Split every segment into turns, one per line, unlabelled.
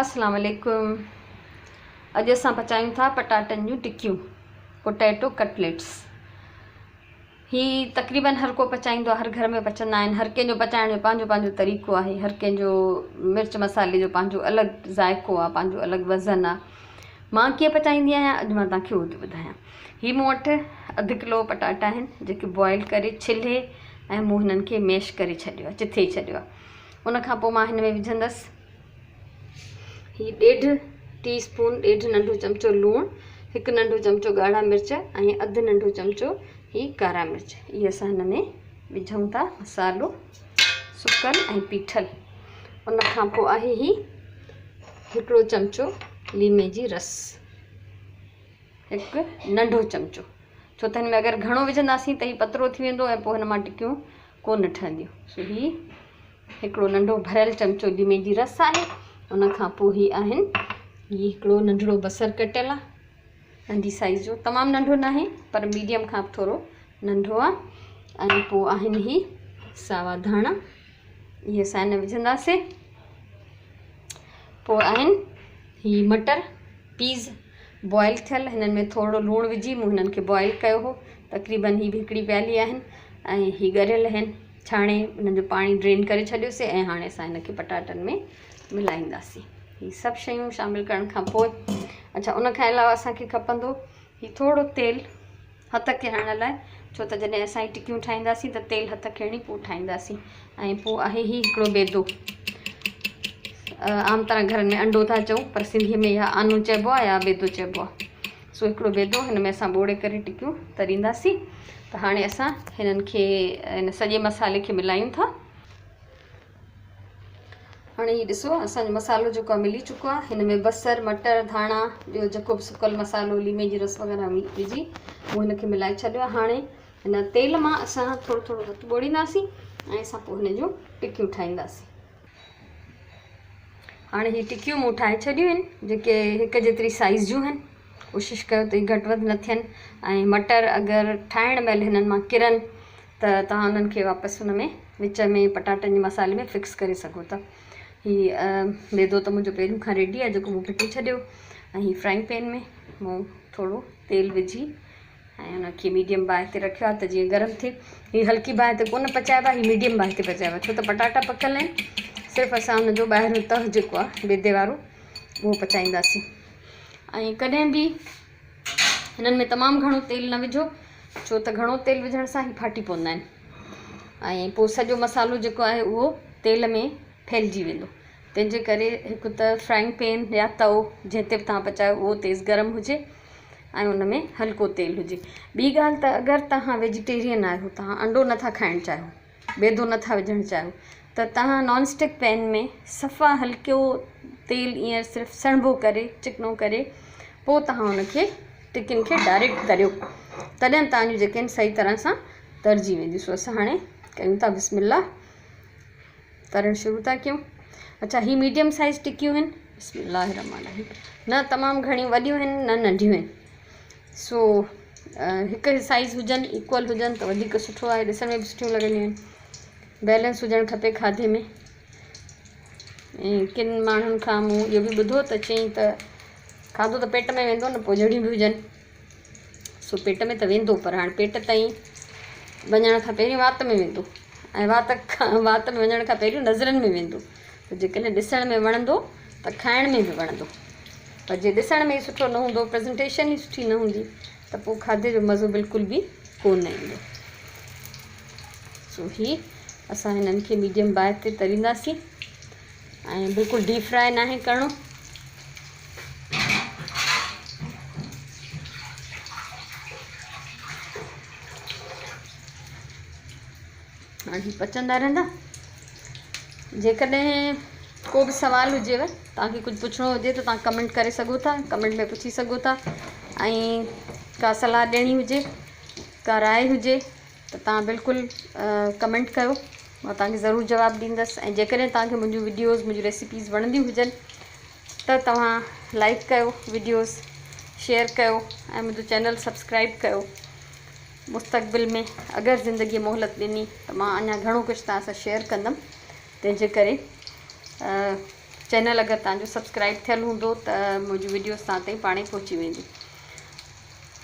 अस्सलाम वालेकुम। अॼु असां पचायूं था पटाटनि जूं टिक्कियूं, पोटैटो कटलेट्स। ही तक़रीबन हर को पचाईंदो आहे, हर घर में पचंदा आहिनि। हर कंहिंजो पचाइण जो पंहिंजो पंहिंजो तरीक़ो आहे, हर कंहिंजो मिर्च मसाले जो पंहिंजो अलॻि ज़ाइक़ो आहे, पंहिंजो अलॻि वज़न आहे। मां कीअं पचाईंदी आहियां अॼु मां तव्हांखे उहो थी ॿुधायां। ही मूं वटि अधु किलो पटाटा आहिनि जेके बॉइल करे छिले ऐं मूं हिननि खे मैश करे छॾियो आहे, चिथे छॾियो आहे। उन खां पोइ मां हिन में विझंदसि ही 1.5 टीस्पून, 1.5 नंढो चमचो लूणु, 1 नंढो चमचो ॻाढ़ा मिर्च ऐं अधु नंढो चमचो ही कारा मिर्च। इहे असां हिन में विझूं था, मसालो सुकल ऐं पीठल। उन खां पोइ आहे ही 1 चमचो लीमे जी रस, 1 नंढो चमचो, छो त हिन में अगरि घणो विझंदासीं त ही पतरो थी वेंदो ऐं पोइ हिन मां टिक्कियूं कोन ठहंदियूं। सो ही 1 नंढो भरियल चमचो लीमे जी रस आहे। उन खां पोइ ही आहिनि ही 1 नंढड़ो बसर कटियल आहे, नंढी साइज़ जो, तमामु नंढो न आहे पर मीडियम खां थोरो नंढो आहे। ऐं पोइ आहिनि ही सावा धाणा, इहे असां हिन विझंदासीं। पोइ आहिनि ही मटर पीज़ बॉइल थियल, हिननि में थोरो लूणु विझी मूं हिननि खे बॉइल कयो हो, तक़रीबन ही 1 प्याली आहिनि। ऐं ही ॻरियल आहिनि, छाणे हिननि जो पाणी ड्रेन करे छॾियोसीं ऐं हाणे असां हिन खे पटाटनि में मिलाईंदासीं। ही सभु शयूं शामिलु करण खां पोइ अच्छा, उन खां अलावा असांखे खपंदो ही थोरो तेल हथ खे हणण लाइ, छो त जॾहिं असां ही टिक्कियूं ठाहींदासीं त तेल हथ खे हणी पोइ ठाहींदासीं। ऐं पोइ आहे ही 1 बेदो, आम तरह घरनि में अंडो था चऊं पर सिंधीअ में या आनू चइबो आहे या बेदो चइबो आहे। सो 1 बेदो हिन में असां ॿोड़े करे टिक्कियूं तरींदासीं। त हाणे असां हिननि खे हिन सॼे मसाले खे मिलायूं था। हाणे ही ॾिसो असांजो मसालो जेको आहे मिली चुको आहे। हिन में बसर, मटर, धाणा, ॿियो जेको बि सुकल मसालो, लीमे जी रस वग़ैरह विझी मूं हिन खे मिलाए छॾियो आहे। हाणे हिन तेल मां असां थोरो थोरो हथु ॿोड़ींदासीं ऐं असां पोइ हिन जूं टिक्कियूं ठाहींदासीं। हाणे ही टिक्कियूं मूं ठाहे छॾियूं आहिनि जेके हिक जेतिरी साइज़ जूं आहिनि। कोशिशि कयो त घटि वधि न थियनि। ऐं मटर अगरि ठाहिण महिल हिननि मां किरनि त तव्हां उन्हनि खे वापसि हुन में विच में पटाटनि जे मसाले में फिक्स करे सघो था। ही बेदो त मुंहिंजो पहिरियों खां रेडी आहे जेको मूं फिटी छॾियो। ऐं ही फ्राइंग पैन में मूं थोरो तेल विझी ऐं हुनखे मीडियम बाहि ते रखियो आहे त जीअं गरम थिए। ही हल्की बाहि ते कोन पचाइबा, ही मीडियम बाहि ते पचाइबा, छो त पटाटा पकल आहिनि। सिर्फ़ु असां हुनजो ॿाहिरियों तह जेको आहे बेदे वारो उहो पचाईंदासीं। ऐं कॾहिं बि हिननि में तमामु घणो तेल न विझो, छो त घणो तेल विझण सां ही फाटी पवंदा आहिनि ऐं पोइ सॼो मसालो जेको आहे उहो तेल में फैलिजी वेंदो। तंहिंजे करे हिकु त फ्राइंग पैन या तओ जंहिं ते बि तव्हां पचायो उहो तेज़ गरम हुजे ऐं उन में हल्को तेल हुजे। ॿी ॻाल्हि त अगरि तव्हां वेजिटेरियन आहियो, तव्हां अंडो नथा खाइणु चाहियो, बेदो नथा विझणु चाहियो, त तव्हां नॉन स्टिक पैन में सफ़ा हल्को तेल ईअं सिर्फ़ु सणिबो करे, चिकनो करे, पोइ तव्हां हुनखे टिक्कियुनि खे डायरेक्ट तरियो, तॾहिं तव्हांजूं जेके आहिनि सही तरह सां तरिजी वेंदियूं। सो असां हाणे कयूं था बिस्मिल्लाह, तरणु शुरू था कयूं। अच्छा, ही मीडियम साइज़ टिक्कियूं आहिनि, बिस्मिल्लाहिर्रहमानिर्रहीम, न तमामु घणियूं वॾियूं आहिनि न नंढियूं आहिनि। सो हिकु साइज़ हुजनि, इक्वल हुजनि त वधीक सुठो आहे, ॾिसण में बि सुठियूं लॻंदियूं आहिनि। बैलेंस हुजणु खपे खाधे में। ऐं किन माण्हुनि खां मूं इहो बि ॿुधो त चई त खाधो त पेट में वेंदो न, पोइ जहिड़ियूं बि हुजनि। सो पेट में त वेंदो, पर हाणे पेट ताईं वञण खां पहिरियों वात में वेंदो, ऐं वात में वञण खां पहिरियों नज़रनि में वेंदो। त जेकॾहिं ॾिसण में वणंदो त खाइण में बि वणंदो, पर जे ॾिसण में ई सुठो न हूंदो, प्रेज़ेंटेशन ई सुठी न हूंदी, त पोइ खाधे जो मज़ो बिल्कुलु बि कोन ईंदो। सो ही असां हिननि खे मीडियम बाहि ते तरींदासीं ऐं बिल्कुलु डीप फ्राई नाहे करिणो। हाणे पचंदा रहंदा। जेकॾहिं को बि सुवालु हुजेव, तव्हांखे कुझु पुछिणो हुजे त तव्हां कमेंट करे सघो था, कमेंट में पुछी सघो था। ऐं का सलाह ॾियणी हुजे, का राय हुजे त तव्हां बिल्कुलु कमेंट कयो, मां तव्हांखे ज़रूरु जवाबु ॾींदसि। ऐं जेकॾहिं तव्हांखे मुंहिंजूं वीडियोज़, मुंहिंजूं रेसिपीज़ वणंदियूं हुजनि त तव्हां लाइक कयो, वीडियोज़ शेयर कयो ऐं मुंहिंजो चैनल सब्सक्राइब कयो। मुस्तक़बिल में अगरि ज़िंदगीअ मोहलत ॾिनी त मां अञा घणो कुझु तव्हां सां शेयर कंदमि। तंहिंजे करे चैनल अगरि तव्हांजो सब्सक्राइब थियल हूंदो त मुंहिंजी वीडियोस तव्हां ताईं पाणे पहुची वेंदी।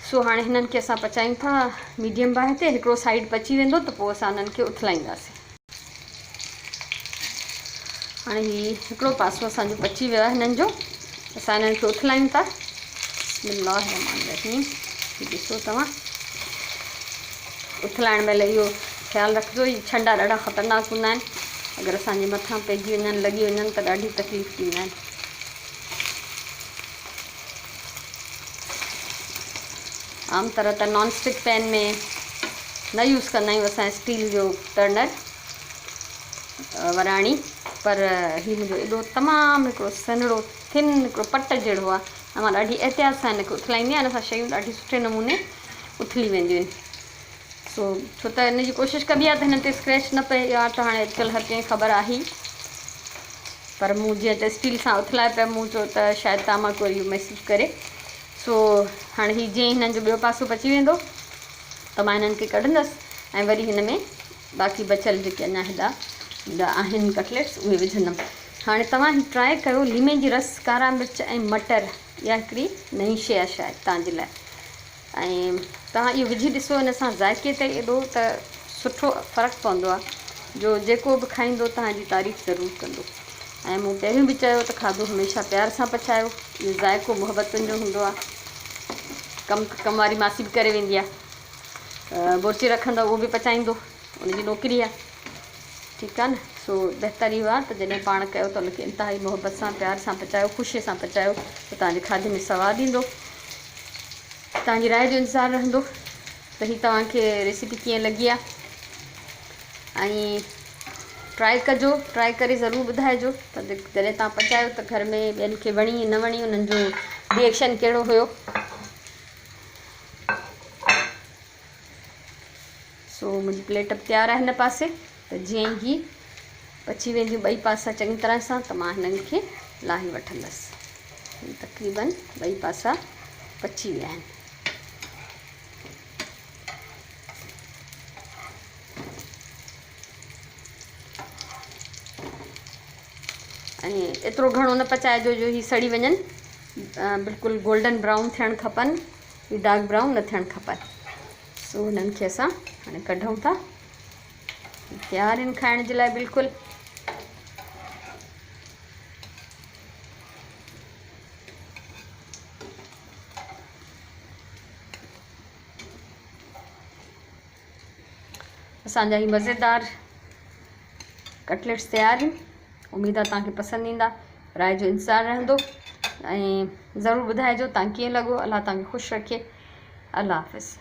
सो हाणे हिननि खे असां पचायूं था मीडियम बाहि ते। हिकिड़ो साइड पची वेंदो त पोइ असां हिननि खे उथलाईंदासीं। हाणे हीउ हिकिड़ो पासो असांजो पची वियो आहे हिननि जो, असां हिननि खे उथलायूं था। बिस्मिल्लाहिर्रहमानिर्रहीम। ॾिसो तव्हां, उथलाइण महिल इहो ख़्यालु रखिजो, हीअ छंडा ॾाढा ख़तरनाक हूंदा आहिनि। अगरि असांजे मथां पइजी वञनि, लॻी वञनि त ॾाढी तकलीफ़ ॾींदा आहिनि। आम तरह त नॉन स्टिक पैन में न यूज़ कंदा आहियूं असां स्टील जो टर्नर वराणी, पर हीउ मुंहिंजो एॾो तमामु हिकिड़ो सन्हड़ो थिन हिकिड़ो पट जहिड़ो आहे ऐं मां ॾाढी एहतियात सां हिनखे उथलाईंदी आहियां। हिन सां शयूं ॾाढी सुठे नमूने उथली वेंदियूं आहिनि। सो छो त हिन जी कोशिशि कबी आहे त हिन ते स्क्रैच न पए। इहा त हाणे अॼुकल्ह हर कंहिंखे ख़बर आहे ई, पर मूं जीअं त स्टील सां उथलाए पिया मूं चयो त शायदि तव्हां कोई इहो महसूसु करे। सो हाणे हीउ जीअं हिननि जो ॿियो पासो पची वेंदो त मां हिननि खे कढंदसि ऐं वरी हिन में बाक़ी बचियल जेके अञा हेॾा आहिनि कटलेट्स उहे विझंदमि। हाणे तव्हां हीउ ट्राए कयो, लीमे जी रस, कारा मिर्च ऐं मटर, इहा हिकिड़ी नई शइ आहे शायदि तव्हांजे लाइ। ऐं तव्हां इहो विझी ॾिसो, हिन सां ज़ाइके ते एॾो त सुठो फ़र्क़ु पवंदो आहे जो जेको बि खाईंदो तव्हांजी तारीफ़ ज़रूरु कंदो। ऐं मूं पहिरियों बि चयो त खाधो हमेशह प्यार सां पचायो, इहो ज़ाइको मुहबतुनि जो हूंदो आहे। कम वारी मासी बि करे वेंदी आहे, बुर्ची रखंदो उहो बि पचाईंदो, उनजी नौकिरी आहे, ठीकु आहे न। सो बहितर इहो आहे त जॾहिं पाण कयो त उनखे इंतिहाई मुहबत सां, प्यार सां पचायो, ख़ुशीअ सां पचायो त तव्हांजे खाधे में सवादु ईंदो। तव्हांजी राय जो इंतज़ारु रहंदो त हीअ तव्हांखे रेसिपी कीअं लॻी आहे, ऐं ट्राए कजो, ट्राए करे ज़रूरु ॿुधाइजो त जॾहिं तव्हां पचायो त घर में ॿियनि खे वणी न वणी, उन्हनि जो रिएक्शन कहिड़ो हुयो। सो मुंहिंजी प्लेट बि तयारु आहे हिन पासे, त जीअं ई पची वेंदियूं ॿई पासा चङी तरह सां त मां हिननि खे लाहे वठंदसि। तक़रीबन ॿई पासा पची विया आहिनि। ऐं एतिरो घणो न पचाइजो जो हीअ सड़ी वञनि, बिल्कुलु गोल्डन ब्राउन थियणु खपनि, हीअ डार्क ब्राउन न थियणु खपनि। सो हिननि खे असां हाणे कढूं था, तयारु आहिनि खाइण जे लाइ बिल्कुलु। असांजा ही मज़ेदार कटलेट्स तयारु आहिनि। उमेदु आहे तव्हांखे पसंदि ईंदा। राय जो इंतज़ारु रहंदो ऐं ज़रूरु ॿुधाइजो तव्हां कीअं लॻो। अलाह तव्हांखे ख़ुशि रखे। अल्लाह हाफ़िज़।